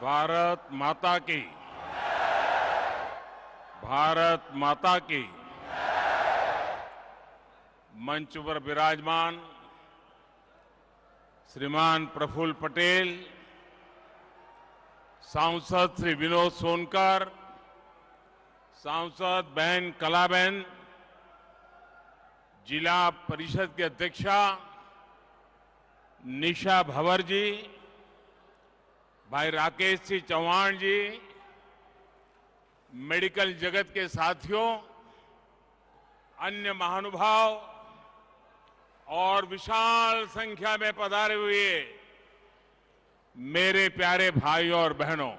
भारत माता की। भारत माता की। मंच पर विराजमान श्रीमान प्रफुल्ल पटेल, सांसद श्री विनोद सोनकर, सांसद बहन कलाबेन, जिला परिषद के अध्यक्षा निशा भंवर जी, भाई राकेश सिंह चौहान जी, मेडिकल जगत के साथियों, अन्य महानुभाव और विशाल संख्या में पधारे हुए मेरे प्यारे भाइयों और बहनों,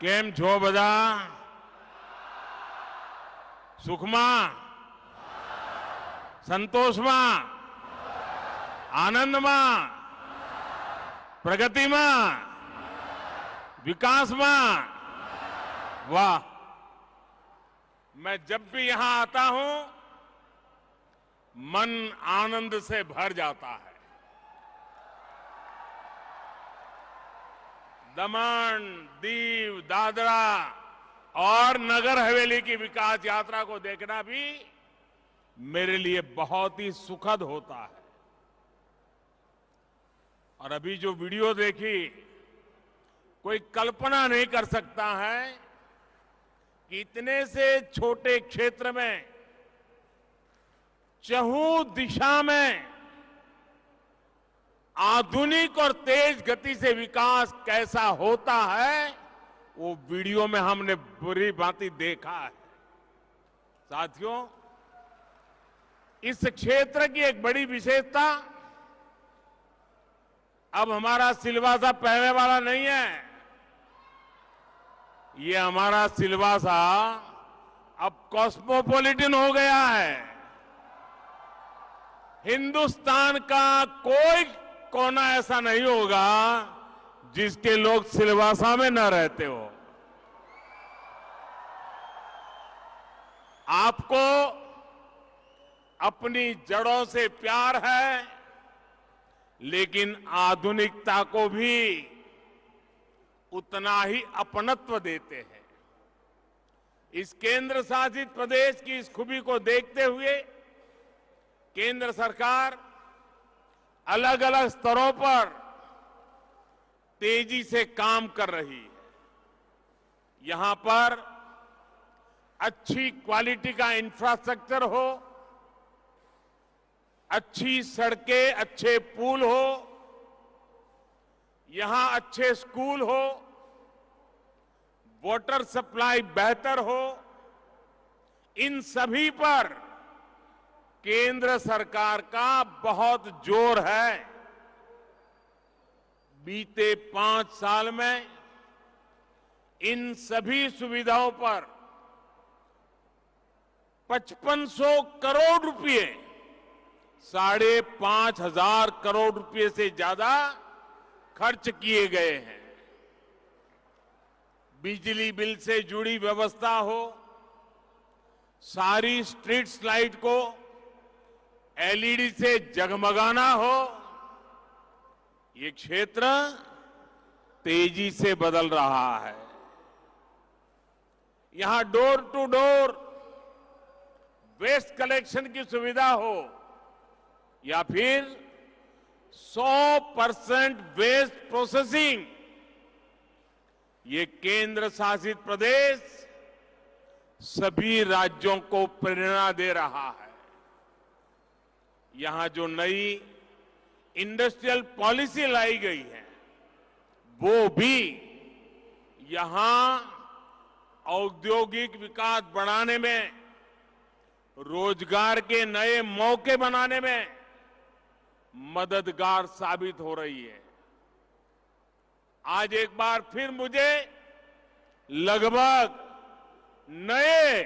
केम छो बधा? सुखमा, संतोषमा, आनंदमा, प्रगतिमा, विकासमा? वाह! मैं जब भी यहां आता हूं, मन आनंद से भर जाता है। दमन, दीव, दादरा और नगर हवेली की विकास यात्रा को देखना भी मेरे लिए बहुत ही सुखद होता है। और अभी जो वीडियो देखी, कोई कल्पना नहीं कर सकता है कि इतने से छोटे क्षेत्र में चहुं दिशा में आधुनिक और तेज गति से विकास कैसा होता है, वो वीडियो में हमने बुरी भांति देखा है। साथियों, इस क्षेत्र की एक बड़ी विशेषता, अब हमारा सिलवासा पहले वाला नहीं है। ये हमारा सिलवासा अब कॉस्मोपॉलिटन हो गया है। हिंदुस्तान का कोई कोना ऐसा नहीं होगा जिसके लोग सिलवासा में न रहते हो। आपको अपनी जड़ों से प्यार है, लेकिन आधुनिकता को भी उतना ही अपनत्व देते हैं। इस केंद्र शासित प्रदेश की इस खूबी को देखते हुए केंद्र सरकार अलग अलग स्तरों पर तेजी से काम कर रही है। यहां पर अच्छी क्वालिटी का इंफ्रास्ट्रक्चर हो, अच्छी सड़कें, अच्छे पुल हो, यहां अच्छे स्कूल हो, वाटर सप्लाई बेहतर हो, इन सभी पर केंद्र सरकार का बहुत जोर है। बीते 5 साल में इन सभी सुविधाओं पर 5500 करोड़ रुपए, 5,500 करोड़ रुपए से ज्यादा खर्च किए गए हैं। बिजली बिल से जुड़ी व्यवस्था हो, सारी स्ट्रीट लाइट को एलईडी से जगमगाना हो, ये क्षेत्र तेजी से बदल रहा है। यहां door to door waste collection की सुविधा हो या फिर 100% वेस्ट प्रोसेसिंग, ये केंद्र शासित प्रदेश सभी राज्यों को प्रेरणा दे रहा है। यहां जो नई इंडस्ट्रियल पॉलिसी लाई गई है, वो भी यहां औद्योगिक विकास बढ़ाने में, रोजगार के नए मौके बनाने में मददगार साबित हो रही है। आज एक बार फिर मुझे लगभग नए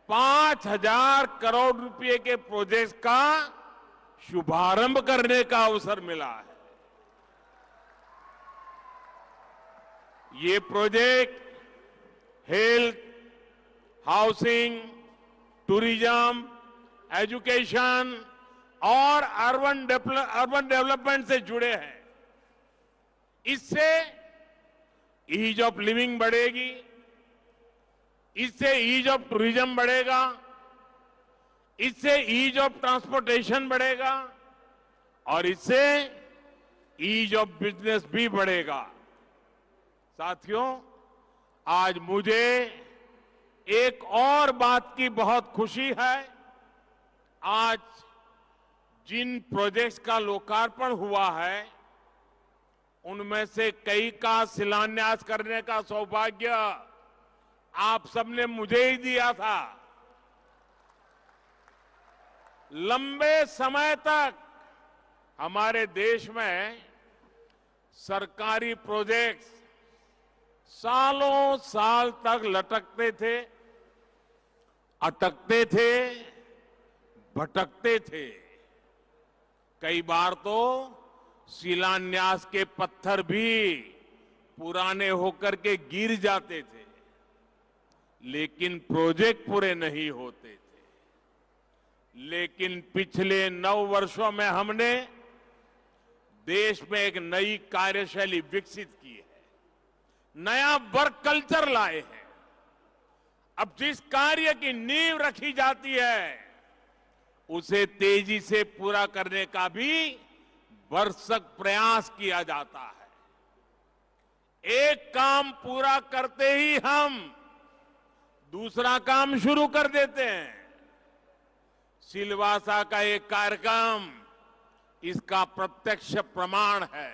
5,000 करोड़ रुपए के प्रोजेक्ट का शुभारंभ करने का अवसर मिला है। ये project health, housing, tourism, education, और अर्बन डेवलपमेंट से जुड़े हैं। इससे ईज ऑफ लिविंग बढ़ेगी, इससे ईज ऑफ टूरिज्म बढ़ेगा, इससे ईज ऑफ ट्रांसपोर्टेशन बढ़ेगा और इससे ईज ऑफ बिजनेस भी बढ़ेगा। साथियों, आज मुझे एक और बात की बहुत खुशी है। आज जिन प्रोजेक्ट्स का लोकार्पण हुआ है, उनमें से कई का शिलान्यास करने का सौभाग्य आप सबने मुझे ही दिया था। लंबे समय तक हमारे देश में सरकारी प्रोजेक्ट्स सालों साल तक लटकते थे, अटकते थे, भटकते थे। कई बार तो शिलान्यास के पत्थर भी पुराने होकर के गिर जाते थे, लेकिन प्रोजेक्ट पूरे नहीं होते थे। लेकिन पिछले 9 वर्षों में हमने देश में एक नई कार्यशैली विकसित की है, नया वर्क कल्चर लाए हैं। अब जिस कार्य की नींव रखी जाती है, उसे तेजी से पूरा करने का भी भरसक प्रयास किया जाता है। एक काम पूरा करते ही हम दूसरा काम शुरू कर देते हैं। सिलवासा का एक कार्यक्रम इसका प्रत्यक्ष प्रमाण है।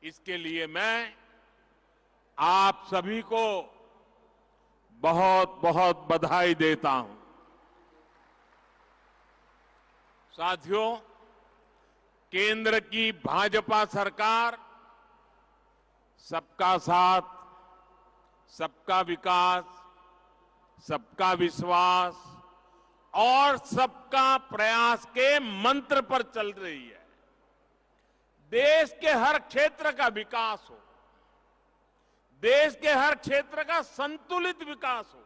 इसके लिए मैं आप सभी को बहुत बहुत बधाई देता हूं। साथियों, केंद्र की भाजपा सरकार सबका साथ, सबका विकास, सबका विश्वास और सबका प्रयास के मंत्र पर चल रही है। देश के हर क्षेत्र का विकास हो, देश के हर क्षेत्र का संतुलित विकास हो,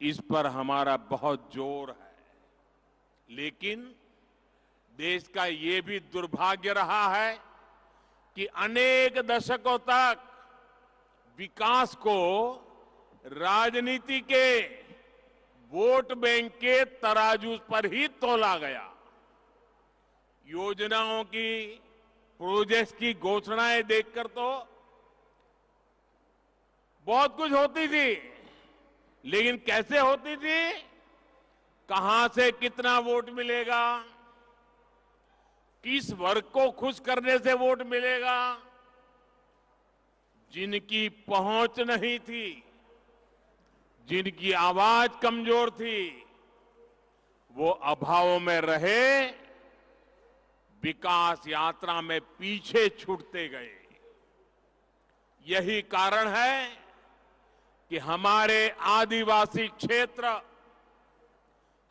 इस पर हमारा बहुत जोर है। लेकिन देश का ये भी दुर्भाग्य रहा है कि अनेक दशकों तक विकास को राजनीति के वोट बैंक के तराजू पर ही तोला गया। योजनाओं की, प्रोजेक्ट्स की घोषणाएं देखकर तो बहुत कुछ होती थी, लेकिन कैसे होती थी, कहां से कितना वोट मिलेगा, किस वर्ग को खुश करने से वोट मिलेगा, जिनकी पहुंच नहीं थी, जिनकी आवाज कमजोर थी, वो अभाव में रहे, विकास यात्रा में पीछे छूटते गए। यही कारण है कि हमारे आदिवासी क्षेत्र,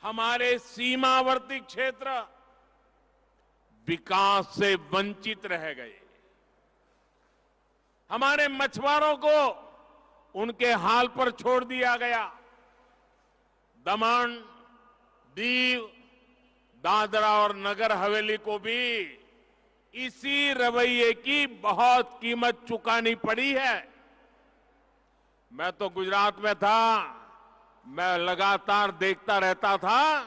हमारे सीमावर्ती क्षेत्र विकास से वंचित रह गए। हमारे मछुआरों को उनके हाल पर छोड़ दिया गया। दमन, दीव, दादरा और नगर हवेली को भी इसी रवैये की बहुत कीमत चुकानी पड़ी है। मैं तो गुजरात में था, मैं लगातार देखता रहता था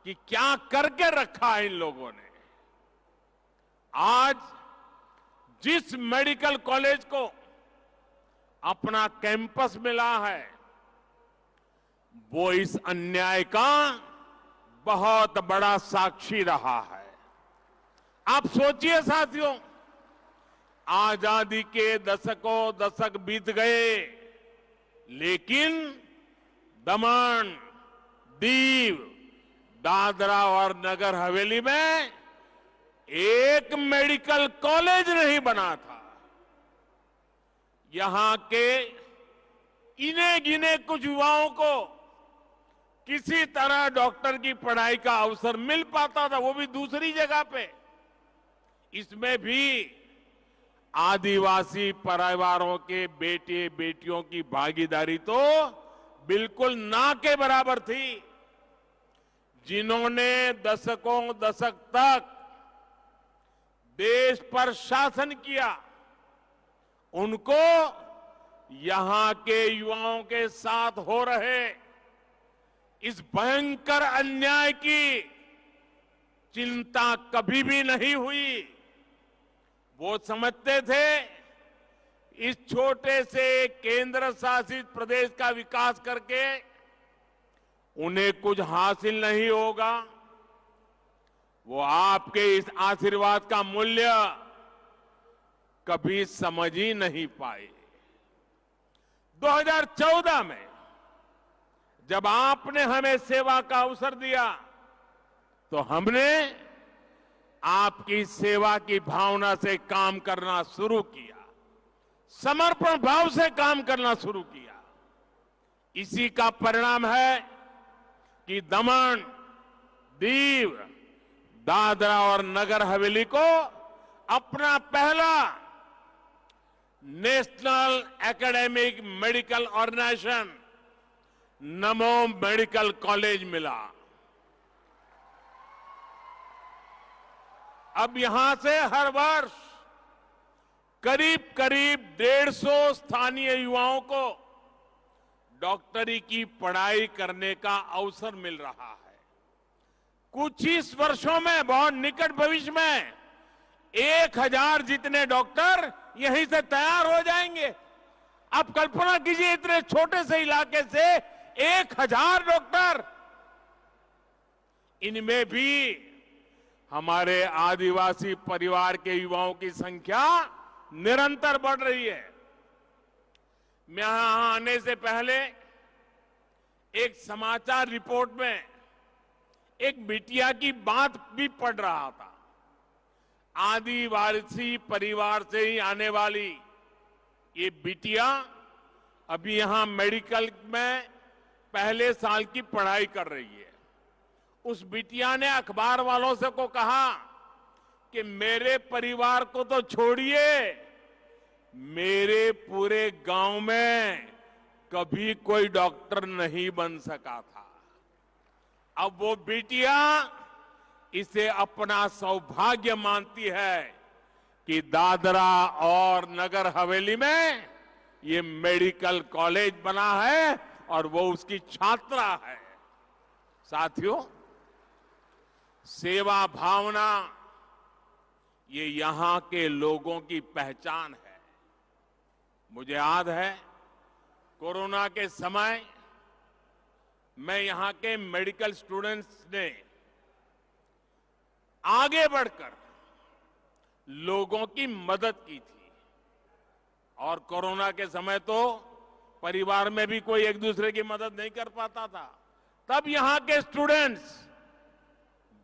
कि क्या करके रखा है इन लोगों ने। आज जिस मेडिकल कॉलेज को अपना कैंपस मिला है, वो इस अन्याय का बहुत बड़ा साक्षी रहा है। आप सोचिए साथियों, आजादी के दशक बीत गए, लेकिन दमन, दीव, दादरा और नगर हवेली में एक मेडिकल कॉलेज नहीं बना था। यहां के इने गिने कुछ युवाओं को किसी तरह डॉक्टर की पढ़ाई का अवसर मिल पाता था, वो भी दूसरी जगह पे। इसमें भी आदिवासी परिवारों के बेटे बेटियों की भागीदारी तो बिल्कुल ना के बराबर थी। जिन्होंने दशकों दशक तक देश पर शासन किया, उनको यहां के युवाओं के साथ हो रहे इस भयंकर अन्याय की चिंता कभी भी नहीं हुई। वो समझते थे इस छोटे से केंद्र शासित प्रदेश का विकास करके उन्हें कुछ हासिल नहीं होगा। वो आपके इस आशीर्वाद का मूल्य कभी समझ ही नहीं पाए। 2014 में जब आपने हमें सेवा का अवसर दिया तो हमने आपकी सेवा की भावना से काम करना शुरू किया, समर्पण भाव से काम करना शुरू किया। इसी का परिणाम है कि दमन, दीव, दादरा और नगर हवेली को अपना पहला नेशनल एकेडमिक मेडिकल ऑर्गेनाइजेशन नमो मेडिकल कॉलेज मिला। अब यहां से हर वर्ष करीब करीब 150 स्थानीय युवाओं को डॉक्टरी की पढ़ाई करने का अवसर मिल रहा है। कुछ ही वर्षों में, बहुत निकट भविष्य में 1000 जितने डॉक्टर यहीं से तैयार हो जाएंगे। आप कल्पना कीजिए, इतने छोटे से इलाके से 1000 डॉक्टर। इनमें भी हमारे आदिवासी परिवार के युवाओं की संख्या निरंतर बढ़ रही है। मैं यहां आने से पहले एक समाचार रिपोर्ट में एक बिटिया की बात भी पढ़ रहा था। आदिवासी परिवार से ही आने वाली ये बिटिया अभी यहां मेडिकल में पहले साल की पढ़ाई कर रही है। उस बिटिया ने अखबार वालों से को कहा कि मेरे परिवार को तो छोड़िए, मेरे पूरे गांव में कभी कोई डॉक्टर नहीं बन सका था। अब वो बिटिया इसे अपना सौभाग्य मानती है कि दादरा और नगर हवेली में ये मेडिकल कॉलेज बना है और वो उसकी छात्रा है। साथियों, सेवा भावना ये यहां के लोगों की पहचान है। मुझे याद है, कोरोना के समय मैं यहां के मेडिकल स्टूडेंट्स ने आगे बढ़कर लोगों की मदद की थी। और कोरोना के समय तो परिवार में भी कोई एक दूसरे की मदद नहीं कर पाता था। तब यहां के स्टूडेंट्स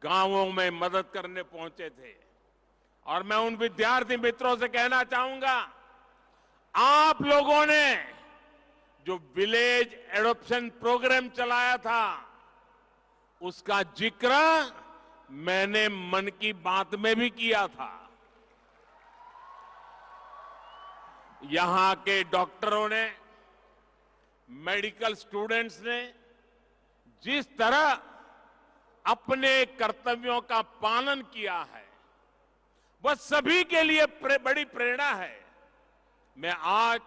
गांवों में मदद करने पहुंचे थे। और मैं उन विद्यार्थी मित्रों से कहना चाहूंगा, आप लोगों ने जो विलेज एडॉप्शन प्रोग्राम चलाया था, उसका जिक्र मैंने मन की बात में भी किया था। यहां के डॉक्टरों ने, मेडिकल स्टूडेंट्स ने जिस तरह अपने कर्तव्यों का पालन किया है, वह सभी के लिए बड़ी प्रेरणा है। मैं आज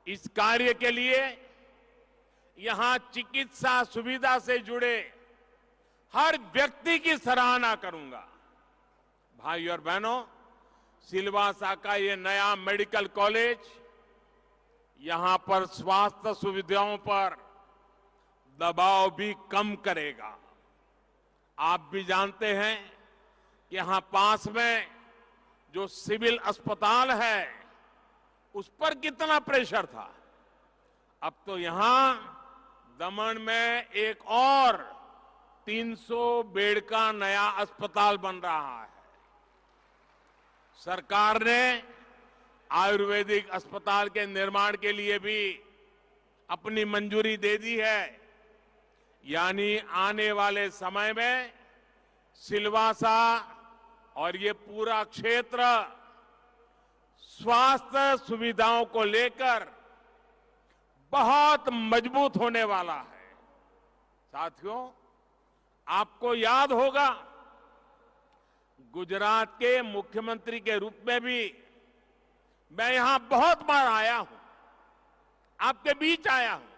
इस कार्य के लिए यहां चिकित्सा सुविधा से जुड़े हर व्यक्ति की सराहना करूंगा। भाई और बहनों, सिलवासा का ये नया मेडिकल कॉलेज यहां पर स्वास्थ्य सुविधाओं पर दबाव भी कम करेगा। आप भी जानते हैं कि यहां पास में जो सिविल अस्पताल है, उस पर कितना प्रेशर था। अब तो यहां दमन में एक और 300 बेड का नया अस्पताल बन रहा है। सरकार ने आयुर्वेदिक अस्पताल के निर्माण के लिए भी अपनी मंजूरी दे दी है। यानी आने वाले समय में सिलवासा और ये पूरा क्षेत्र स्वास्थ्य सुविधाओं को लेकर बहुत मजबूत होने वाला है। साथियों, आपको याद होगा, गुजरात के मुख्यमंत्री के रूप में भी मैं यहां बहुत बार आया हूं, आपके बीच आया हूं।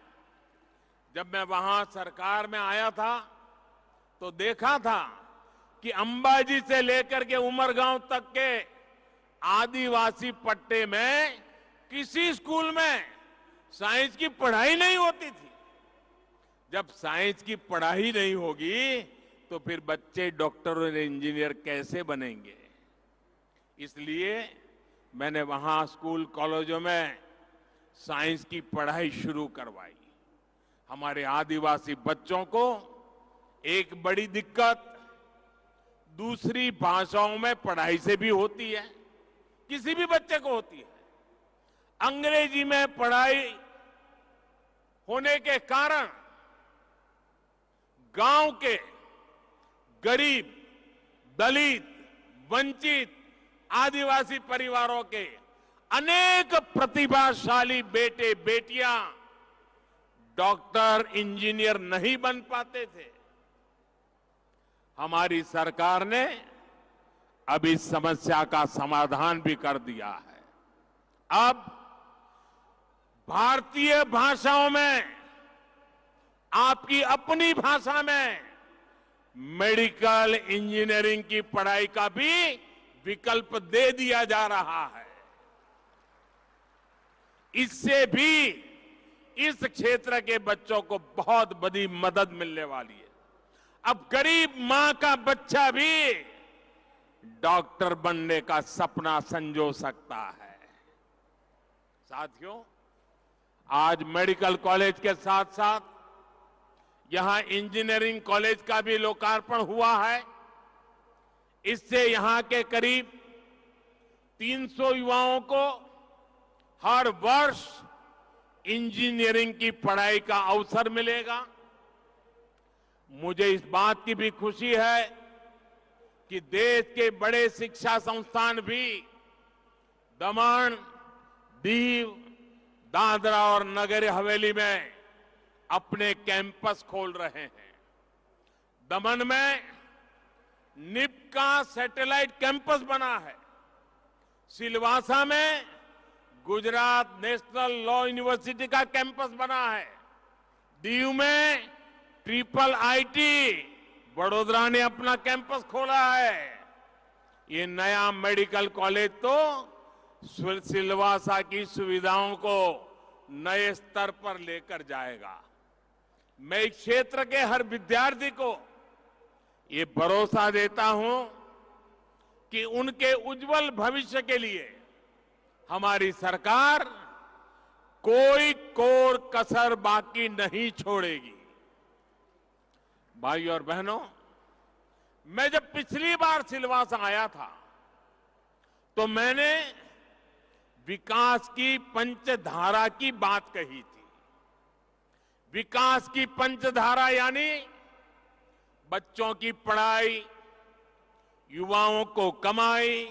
जब मैं वहां सरकार में आया था तो देखा था कि अंबाजी से लेकर के उमरगांव तक के आदिवासी पट्टे में किसी स्कूल में साइंस की पढ़ाई नहीं होती थी। जब साइंस की पढ़ाई नहीं होगी तो फिर बच्चे डॉक्टर और इंजीनियर कैसे बनेंगे? इसलिए मैंने वहां स्कूल कॉलेजों में साइंस की पढ़ाई शुरू करवाई। हमारे आदिवासी बच्चों को एक बड़ी दिक्कत दूसरी भाषाओं में पढ़ाई से भी होती है, किसी भी बच्चे को होती है। अंग्रेजी में पढ़ाई होने के कारण गांव के गरीब, दलित, वंचित आदिवासी परिवारों के अनेक प्रतिभाशाली बेटे बेटियां डॉक्टर, इंजीनियर नहीं बन पाते थे। हमारी सरकार ने अब इस समस्या का समाधान भी कर दिया है। अब भारतीय भाषाओं में, आपकी अपनी भाषा में मेडिकल इंजीनियरिंग की पढ़ाई का भी विकल्प दे दिया जा रहा है। इससे भी इस क्षेत्र के बच्चों को बहुत बड़ी मदद मिलने वाली है। अब गरीब मां का बच्चा भी डॉक्टर बनने का सपना संजो सकता है। साथियों, आज मेडिकल कॉलेज के साथ साथ यहां इंजीनियरिंग कॉलेज का भी लोकार्पण हुआ है। इससे यहां के करीब 300 युवाओं को हर वर्ष इंजीनियरिंग की पढ़ाई का अवसर मिलेगा। मुझे इस बात की भी खुशी है कि देश के बड़े शिक्षा संस्थान भी दमन, दीव, दादरा और नगर हवेली में अपने कैंपस खोल रहे हैं। दमन में निफ्ट का सैटेलाइट कैंपस बना है। सिलवासा में गुजरात नेशनल लॉ यूनिवर्सिटी का कैंपस बना है। दीव में ट्रिपल आईटी वडोदरा ने अपना कैंपस खोला है। ये नया मेडिकल कॉलेज तो सिलवासा की सुविधाओं को नए स्तर पर लेकर जाएगा। मैं इस क्षेत्र के हर विद्यार्थी को ये भरोसा देता हूं कि उनके उज्जवल भविष्य के लिए हमारी सरकार कोई कोर कसर बाकी नहीं छोड़ेगी। भाइयों और बहनों, मैं जब पिछली बार सिलवासा आया था तो मैंने विकास की पंचधारा की बात कही थी। विकास की पंचधारा यानी बच्चों की पढ़ाई, युवाओं को कमाई,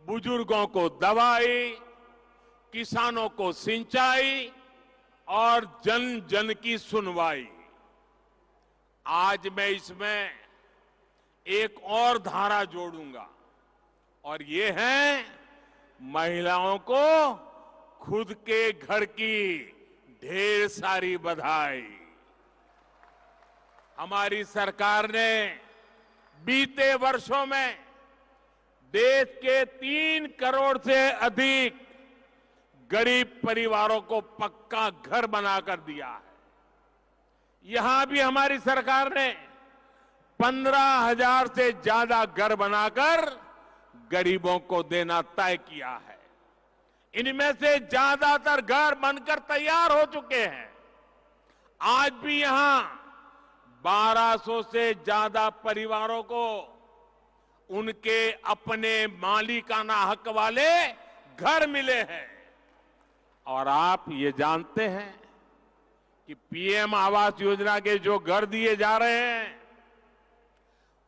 बुजुर्गों को दवाई, किसानों को सिंचाई और जन जन की सुनवाई। आज मैं इसमें एक और धारा जोड़ूंगा और ये है महिलाओं को खुद के घर की ढेर सारी बधाई। हमारी सरकार ने बीते वर्षों में देश के 3 करोड़ से अधिक गरीब परिवारों को पक्का घर बनाकर दिया है। यहां भी हमारी सरकार ने 15,000 से ज्यादा घर बनाकर गरीबों को देना तय किया है। इनमें से ज्यादातर घर बनकर तैयार हो चुके हैं। आज भी यहां 1200 से ज्यादा परिवारों को उनके अपने मालिकाना हक वाले घर मिले हैं। और आप ये जानते हैं कि पीएम आवास योजना के जो घर दिए जा रहे हैं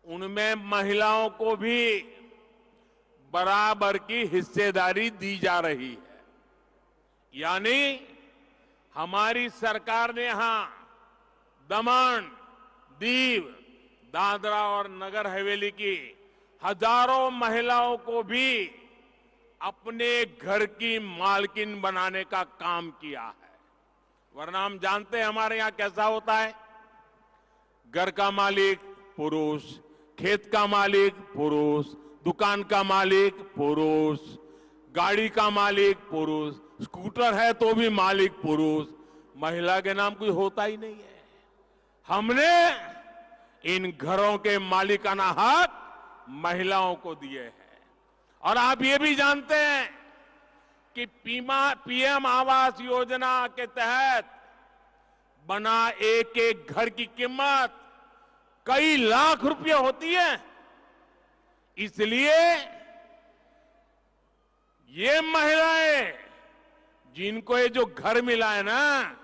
उनमें महिलाओं को भी बराबर की हिस्सेदारी दी जा रही है। यानी हमारी सरकार ने यहां दमन, दीव, दादरा और नगर हवेली की हजारों महिलाओं को भी अपने घर की मालकिन बनाने का काम किया है। वरना हम जानते हैं हमारे यहां कैसा होता है, घर का मालिक पुरुष, खेत का मालिक पुरुष, दुकान का मालिक पुरुष, गाड़ी का मालिक पुरुष, स्कूटर है तो भी मालिक पुरुष, महिला के नाम कोई होता ही नहीं है। हमने इन घरों के मालिकाना हक महिलाओं को दिए हैं। और आप ये भी जानते हैं कि पीएम आवास योजना के तहत बना एक एक घर की कीमत कई लाख रुपए होती है। इसलिए ये महिलाएं जिनको ये जो घर मिला है ना,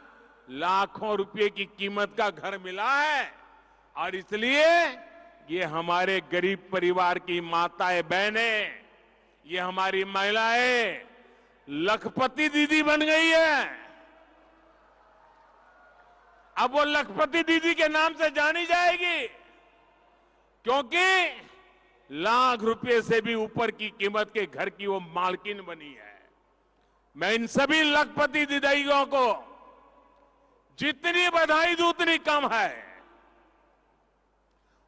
लाखों रुपए की कीमत का घर मिला है, और इसलिए ये हमारे गरीब परिवार की माताएं बहनें, ये हमारी महिलाएं लखपति दीदी बन गई है। अब वो लखपति दीदी के नाम से जानी जाएगी, क्योंकि लाख रुपए से भी ऊपर की कीमत के घर की वो मालकिन बनी है। मैं इन सभी लखपति दीदियों को जितनी बधाई दूं उतनी कम है।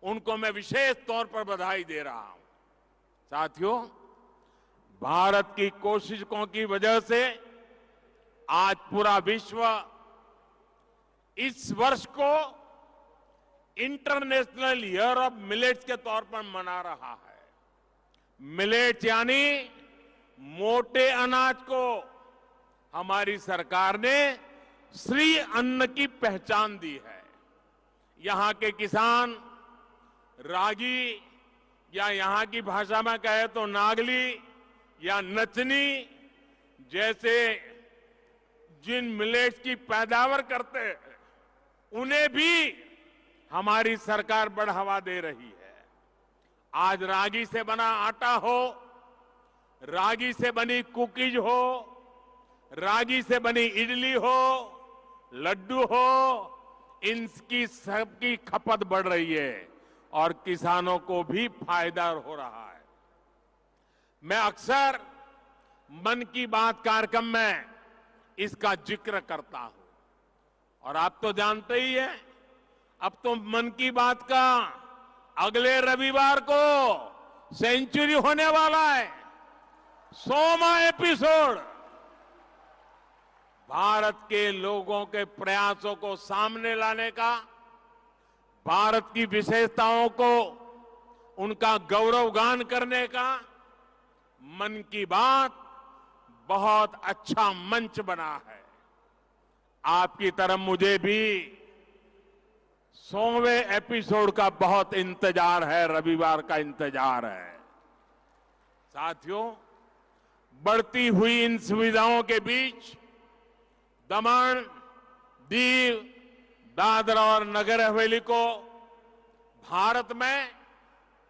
उनको मैं विशेष तौर पर बधाई दे रहा हूं। साथियों, भारत की कोशिशों की वजह से आज पूरा विश्व इस वर्ष को इंटरनेशनल ईयर ऑफ मिलेट्स के तौर पर मना रहा है। मिलेट्स यानी मोटे अनाज को हमारी सरकार ने श्री अन्न की पहचान दी है। यहां के किसान रागी, या यहां की भाषा में कहे तो नागली या नचनी जैसे जिन मिलेट्स की पैदावार करते हैं, उन्हें भी हमारी सरकार बढ़ावा दे रही है। आज रागी से बना आटा हो, रागी से बनी कुकीज हो, रागी से बनी इडली हो, लड्डू हो, इनकी सबकी खपत बढ़ रही है और किसानों को भी फायदा हो रहा है। मैं अक्सर मन की बात कार्यक्रम में इसका जिक्र करता हूं, और आप तो जानते ही हैं, अब तो मन की बात का अगले रविवार को सेंचुरी होने वाला है, 100वां एपिसोड। भारत के लोगों के प्रयासों को सामने लाने का, भारत की विशेषताओं को उनका गौरवगान करने का मन की बात बहुत अच्छा मंच बना है। आपकी तरफ मुझे भी 100वें एपिसोड का बहुत इंतजार है, रविवार का इंतजार है। साथियों, बढ़ती हुई इन सुविधाओं के बीच दमन, दीव, दादरा और नगर हवेली को भारत में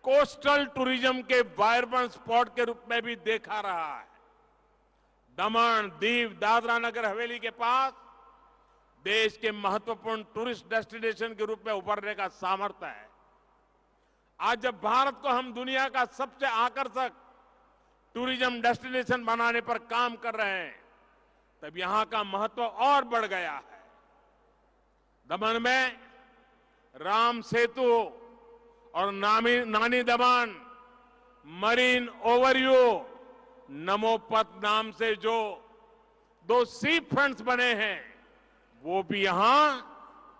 कोस्टल टूरिज्म के वाइब्रेंट स्पॉट के रूप में भी देखा रहा है। दमन, दीव, दादरा नगर हवेली के पास देश के महत्वपूर्ण टूरिस्ट डेस्टिनेशन के रूप में उभरने का सामर्थ्य है। आज जब भारत को हम दुनिया का सबसे आकर्षक टूरिज्म डेस्टिनेशन बनाने पर काम कर रहे हैं, तब यहां का महत्व और बढ़ गया है। दमन में राम सेतु और नानी दमन मरीन ओवरव्यू नमोपथ नाम से जो 2 सी फ्रंट्स बने हैं, वो भी यहां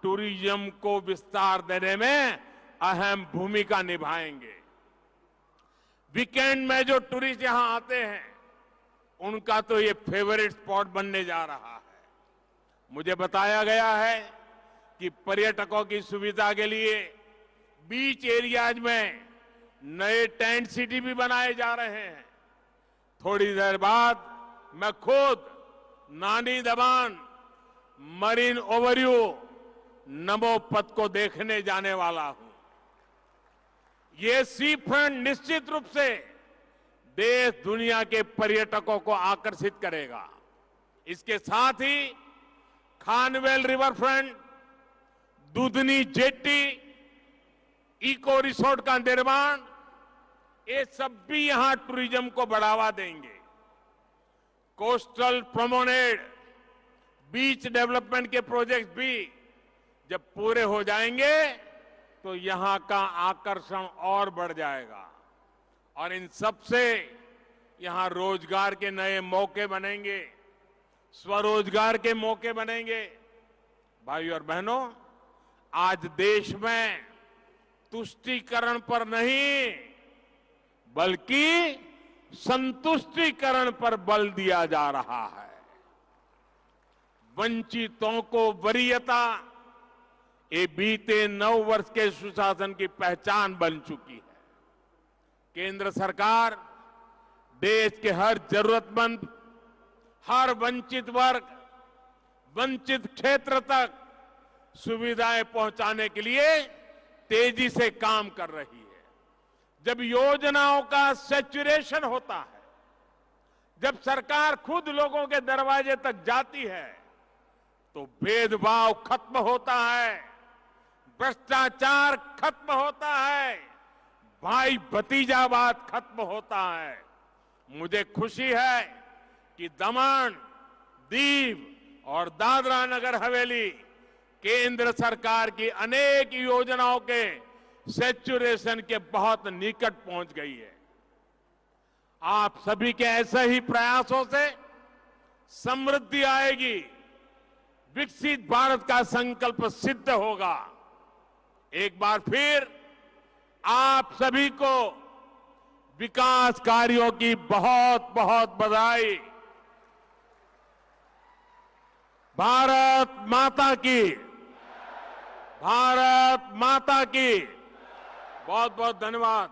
टूरिज्म को विस्तार देने में अहम भूमिका निभाएंगे। वीकेंड में जो टूरिस्ट यहां आते हैं, उनका तो ये फेवरेट स्पॉट बनने जा रहा है। मुझे बताया गया है कि पर्यटकों की सुविधा के लिए बीच एरियाज में नए टेंट सिटी भी बनाए जा रहे हैं। थोड़ी देर बाद मैं खुद नानी दमन मरीन ओवरव्यू नमोपथ को देखने जाने वाला हूं। ये सी फ्रंट निश्चित रूप से देश दुनिया के पर्यटकों को आकर्षित करेगा। इसके साथ ही Khanvel river front, Dudhani jetty, eco resort का निर्माण, ये सब भी यहां टूरिज्म को बढ़ावा देंगे। कोस्टल प्रोमेनेड, बीच डेवलपमेंट के प्रोजेक्ट भी जब पूरे हो जाएंगे तो यहां का आकर्षण और बढ़ जाएगा और इन सब से यहां रोजगार के नए मौके बनेंगे, स्वरोजगार के मौके बनेंगे। भाइयों और बहनों, आज देश में तुष्टीकरण पर नहीं बल्कि संतुष्टीकरण पर बल दिया जा रहा है। वंचितों को वरीयता, ये बीते 9 वर्ष के सुशासन की पहचान बन चुकी है। केंद्र सरकार देश के हर जरूरतमंद, हर वंचित वर्ग, वंचित क्षेत्र तक सुविधाएं पहुंचाने के लिए तेजी से काम कर रही है। जब योजनाओं का सैचुरेशन होता है, जब सरकार खुद लोगों के दरवाजे तक जाती है, तो भेदभाव खत्म होता है, भ्रष्टाचार खत्म होता है, भाई भतीजावाद खत्म होता है। मुझे खुशी है कि दमन, दीव और दादरा नगर हवेली केंद्र सरकार की अनेक योजनाओं के सैचुरेशन के बहुत निकट पहुंच गई है। आप सभी के ऐसे ही प्रयासों से समृद्धि आएगी, विकसित भारत का संकल्प सिद्ध होगा। एक बार फिर आप सभी को विकास कार्यों की बहुत बहुत बधाई। भारत माता की, भारत माता की। बहुत बहुत धन्यवाद।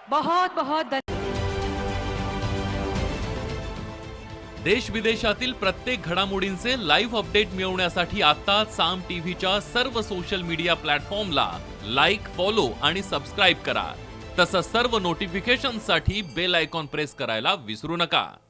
बहुत बहुत देश विदेशातील प्रत्येक घडामोडींचे लाईव्ह अपडेट मिळवण्यासाठी आता साम टीव्हीच्या सर्व सोशल मीडिया प्लॅटफॉर्मला लाईक, फॉलो आणि सबस्क्राईब करा। तसंच सर्व नोटिफिकेशनसाठी बेल आयकॉन प्रेस करायला विसरू नका।